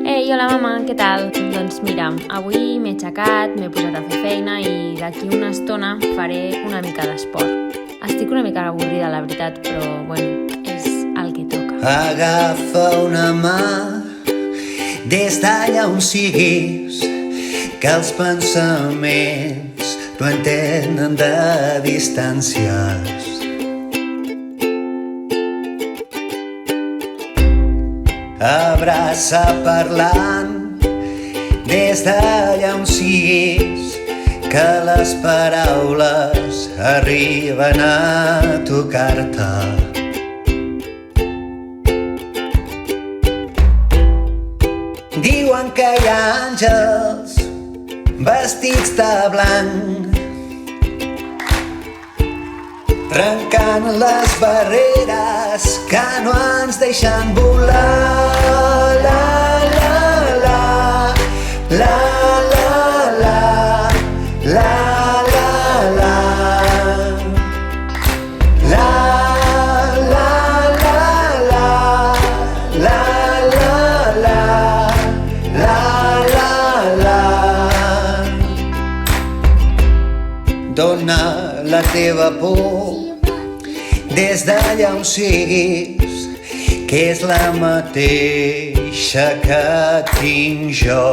Ei, hola mama, què tal? Doncs mira, avui m'he aixecat, m'he posat a fer feina i d'aquí una estona faré una mica d'esport. Estic una mica avorrida, la veritat, però bueno, és el que toca. Agafa una mà des d'allà on siguis, que els pensaments no entenen de distàncies. Abraça parlant des d'allà on siguis, que les paraules arriben a tocar-te. Diuen que hi ha àngels vestits de blanc, trencant les barreres que no ens deixen volar. La, la, la, la, la, la, la, la, la. La, la, la, la, la, la, la, la, la, la. Dona la teva por des d'allà on siguis, que és la mateixa que tinc jo.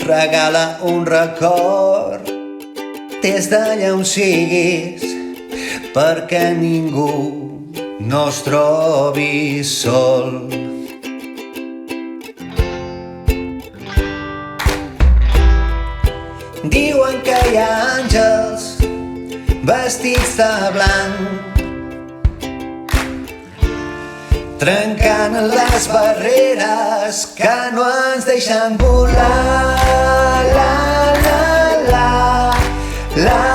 Regala un record des d'allà on siguis, perquè ningú no es trobi sol. Diuen que hi ha àngels vestits de blanc, trencant les barreres que no ens deixen volar. La, la, la, la,